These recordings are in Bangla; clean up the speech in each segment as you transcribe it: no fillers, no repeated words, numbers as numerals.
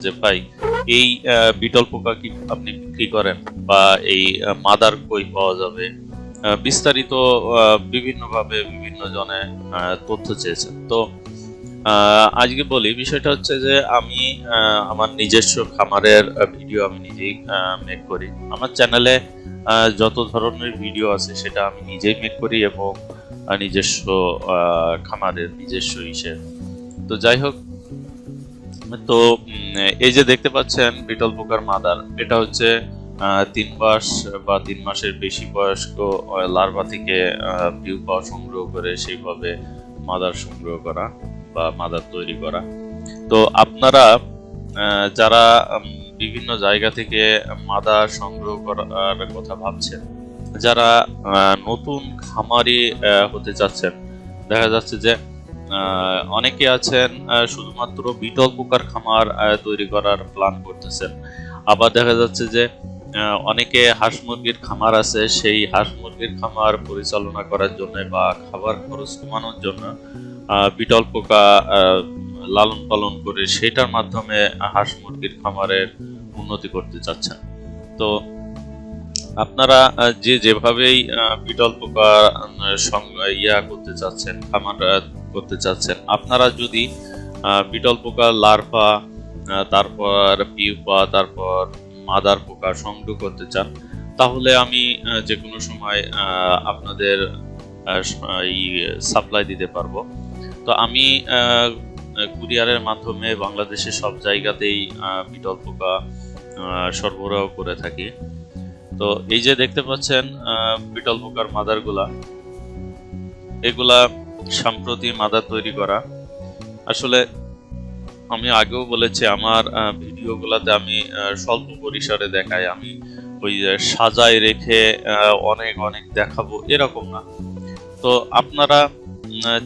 যে ভাই এই বিটল পোকা কি আপনি বিক্রি করেন, বা এই মাদার কই পাওয়া যাবে, বিস্তারিত বিভিন্নভাবে বিভিন্ন জনে তথ্য চেয়েছেন। তো আজকে বলি বিষয়টা হচ্ছে যে আমি আমার নিজস্ব খামারের ভিডিও আমি নিজেই মেক করি। আমার চ্যানেলে যত ধরনের ভিডিও আছে সেটা আমি নিজেই মেক করি, এবং নিজস্ব খামারের নিজস্ব ইসে। তো যাই হোক, তো এই যে দেখতে পাচ্ছেন বিটল পোকার মাদার, এটা হচ্ছে 3 মাস বা 3 মাসের বেশি বয়স্ক লার্ভা থেকে পিউপা সংগ্রহ করে সেইভাবে মাদার সংগ্রহ করা বা মাদার তৈরি করা। তো আপনারা যারা বিভিন্ন জায়গা থেকে মাদার সংগ্রহ করার কথা ভাবছেন, যারা নতুন খামারি হতে চাচ্ছেন, দেখা যাচ্ছে যে অনেকে আছেন শুধুমাত্র বিটল পোকার খামার তৈরি করার প্ল্যান করতেছেন। আবার দেখা যাচ্ছে যে অনেকে হাঁস মুরগির খামার আছে, সেই হাঁস মুরগির খামার পরিচালনা করার জন্য বা খাবার খরচ কমানোর জন্য বিটল পোকা লালন পালন করে সেটার মাধ্যমে হাঁস মুরগির খামারের উন্নতি করতে চাচ্ছেন। তো আপনারা যেভাবেই বিটল পোকা করতে চাচ্ছেন, খামার করতে চাচ্ছেন, আপনারা যদি বিটল পোকা লার্ভা, তারপর পিউপা, তারপর মাদার পোকা সংগ্রহ করতে চান, তাহলে আমি যে কোনো সময় আপনাদের সাপ্লাই দিতে পারবো। তো আমি কুরিয়ারের মাধ্যমে বাংলাদেশের সব জায়গাতেই বিটল পোকা সরবরাহ করে থাকি। তো এই যে দেখতে পাচ্ছেন বিটল পোকার মাদারগুলা, এগুলা সম্প্রতি মাদার তৈরি করা। আসলে আমি আগেও বলেছি, আমার ভিডিওগুলোতে আমি স্বল্প পরিসরে দেখাই, আমি ওই সাজায় রেখে অনেক অনেক দেখাবো এরকম না। তো আপনারা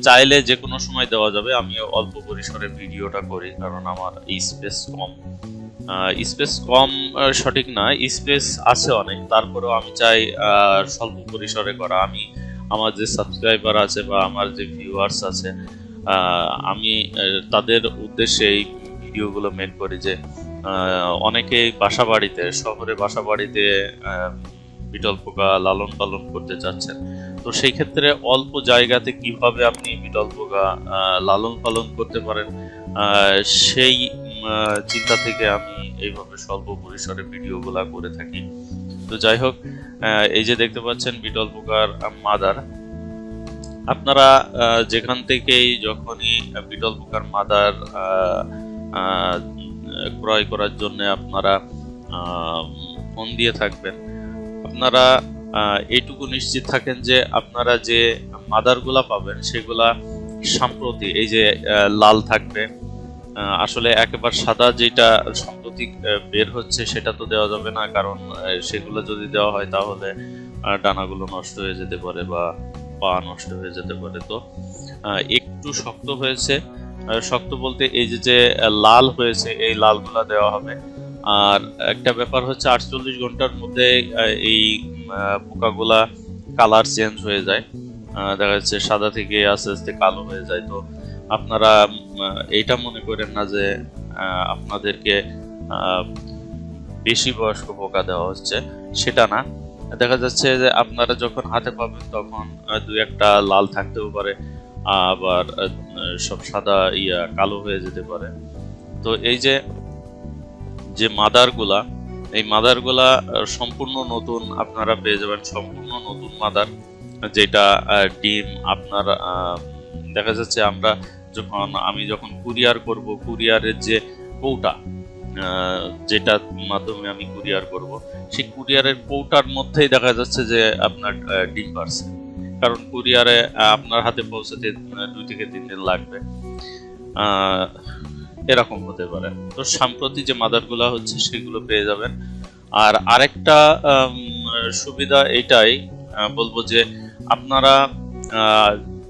চাইলে যে কোনো সময় দেওয়া যাবে, আমি অল্প পরিসরে ভিডিওটা করি কারণ আমার স্পেস কম। স্পেস কম সঠিক না, স্পেস আছে অনেক, তারপরেও আমি চাই স্বল্প পরিসরে করা। আমি আমার যে সাবস্ক্রাইবার আছে বা আমার যে ভিউয়ার্স আছে, আমি তাদের উদ্দেশ্যে এই ভিডিওগুলো মেক করি যে অনেকেই বাসা বাড়িতে, শহরে বাসা বাড়িতে বিটল পোকা লালন পালন করতে চাচ্ছেন। তো সেই ক্ষেত্রে অল্প জায়গাতে কিভাবে আপনি বিটল পোকা লালন পালন করতে পারেন, সেই চিন্তা থেকে আমি এইভাবে স্বল্প পরিসরে ভিডিওগুলা করে থাকি। তো যাই হোক, এই যে দেখতে পাচ্ছেন বিটল পোকার মাদার, আপনারা যেখান থেকেই যখনই বিটল পোকার মাদার ক্রয় করার জন্য আপনারা ফোন দিয়ে থাকবেন, আপনারা এইটুকু নিশ্চিত থাকেন যে আপনারা যে মাদারগুলা পাবেন সেগুলা সাম্প্রতিক, এই যে লাল থাকবে। আসলে একেবারে সাদা যেটা সাম্প্রতিক বের হচ্ছে সেটা তো দেওয়া যাবে না, কারণ সেগুলো যদি দেওয়া হয় তাহলে ডানাগুলো নষ্ট হয়ে যেতে পারে বা পা নষ্ট হয়ে যেতে পারে। তো একটু শক্ত হয়েছে, শক্ত বলতে এই যে লাল হয়েছে, এই লালগুলা দেওয়া হবে। আর একটা ব্যাপার হচ্ছে 48 ঘন্টার মধ্যে এই পোকাগুলা কালার চেঞ্জ হয়ে যায়, দেখা যাচ্ছে সাদা থেকে আস্তে আস্তে কালো হয়ে যায়। তো আপনারা এইটা মনে করেন না যে আপনাদেরকে বেশি বয়স্ক পোকা দেওয়া হচ্ছে, সেটা না। দেখা যাচ্ছে যে আপনারা যখন হাতে পাবেন তখন 2-1টা লাল থাকতেও পারে, আবার সব সাদা কালো হয়ে যেতে পারে। তো এই যে মাদারগুলা, এই মাদারগুলা সম্পূর্ণ নতুন আপনারা পেয়ে যাবেন, সম্পূর্ণ নতুন মাদার, যেটা ডিম আপনার দেখা যাচ্ছে আমি যখন কুরিয়ার করব, কুরিয়ারের যে কৌটা যেটার মাধ্যমে আমি কুরিয়ার করব, সেই কুরিয়ারের কৌটার মধ্যেই দেখা যাচ্ছে যে আপনার ডিম পারছে, কারণ কুরিয়ারে আপনার হাতে পৌঁছাতে 2 থেকে 3 দিন লাগবে, এরকম হতে পারে। তো সাম্প্রতি যে মাদারগুলা হচ্ছে সেগুলো পেয়ে যাবেন। আর আরেকটা সুবিধা এটাই বলবো যে আপনারা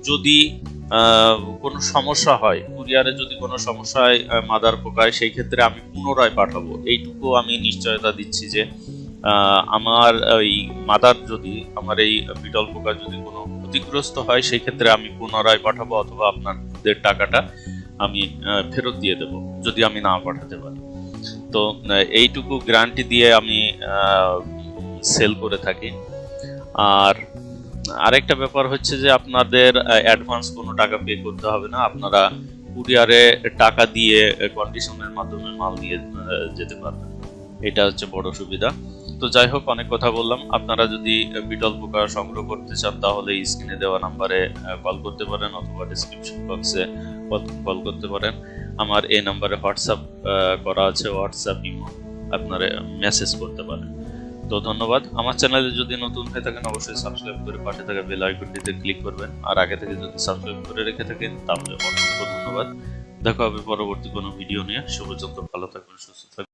যদি কোনো সমস্যা হয়, কুরিয়ারে যদি কোনো সমস্যা হয় মাদার পোকায়, সেই ক্ষেত্রে আমি পুনরায় পাঠাবো, এইটুকু আমি নিশ্চয়তা দিচ্ছি যে আমার এই মাদার যদি, আমার এই বিটল পোকা যদি কোনো ক্ষতিগ্রস্ত হয়, সেই ক্ষেত্রে আমি পুনরায় পাঠাবো, অথবা আপনাদের টাকাটা আমি ফেরত দিয়ে দেব যদি আমি না পাঠাতে পারি। তো এইটুকু গ্যারান্টি দিয়ে আমি সেল করে থাকি। আর আরেকটা ব্যাপার হচ্ছে যে আপনাদের অ্যাডভান্স কোনো টাকা পে করতে হবে না, আপনারা কুরিয়ারে টাকা দিয়ে কন্ডিশনের মাধ্যমে মাল নিয়ে যেতে পারবেন। এটা হচ্ছে বড় সুবিধা। তো যাই হোক, অনেক কথা বললাম। আপনারা যদি বিটল পোকা সংগ্রহ করতে চান তাহলে স্ক্রিনে দেওয়া নাম্বারে কল করতে পারেন অথবা ডিসক্রিপশন বক্সে কল করতে পারেন। আমার এই নাম্বারে হোয়াটসঅ্যাপ করা আছে, হোয়াটসঅ্যাপ ইমো, আপনারা মেসেজ করতে পারেন। তো ধন্যবাদ। আমার চ্যানেলে যদি নতুন হয়ে থাকেন অবশ্যই সাবস্ক্রাইব করে পাশে থাকা বেল আইকনটিতে ক্লিক করবেন। আর আগে থেকে যদি সাবস্ক্রাইব করে রেখে থাকেন তাহলে অসংখ্য ধন্যবাদ। দেখা হবে পরবর্তী কোনো ভিডিও নিয়ে। সে পর্যন্ত ভালো থাকবেন, সুস্থ থাকবেন।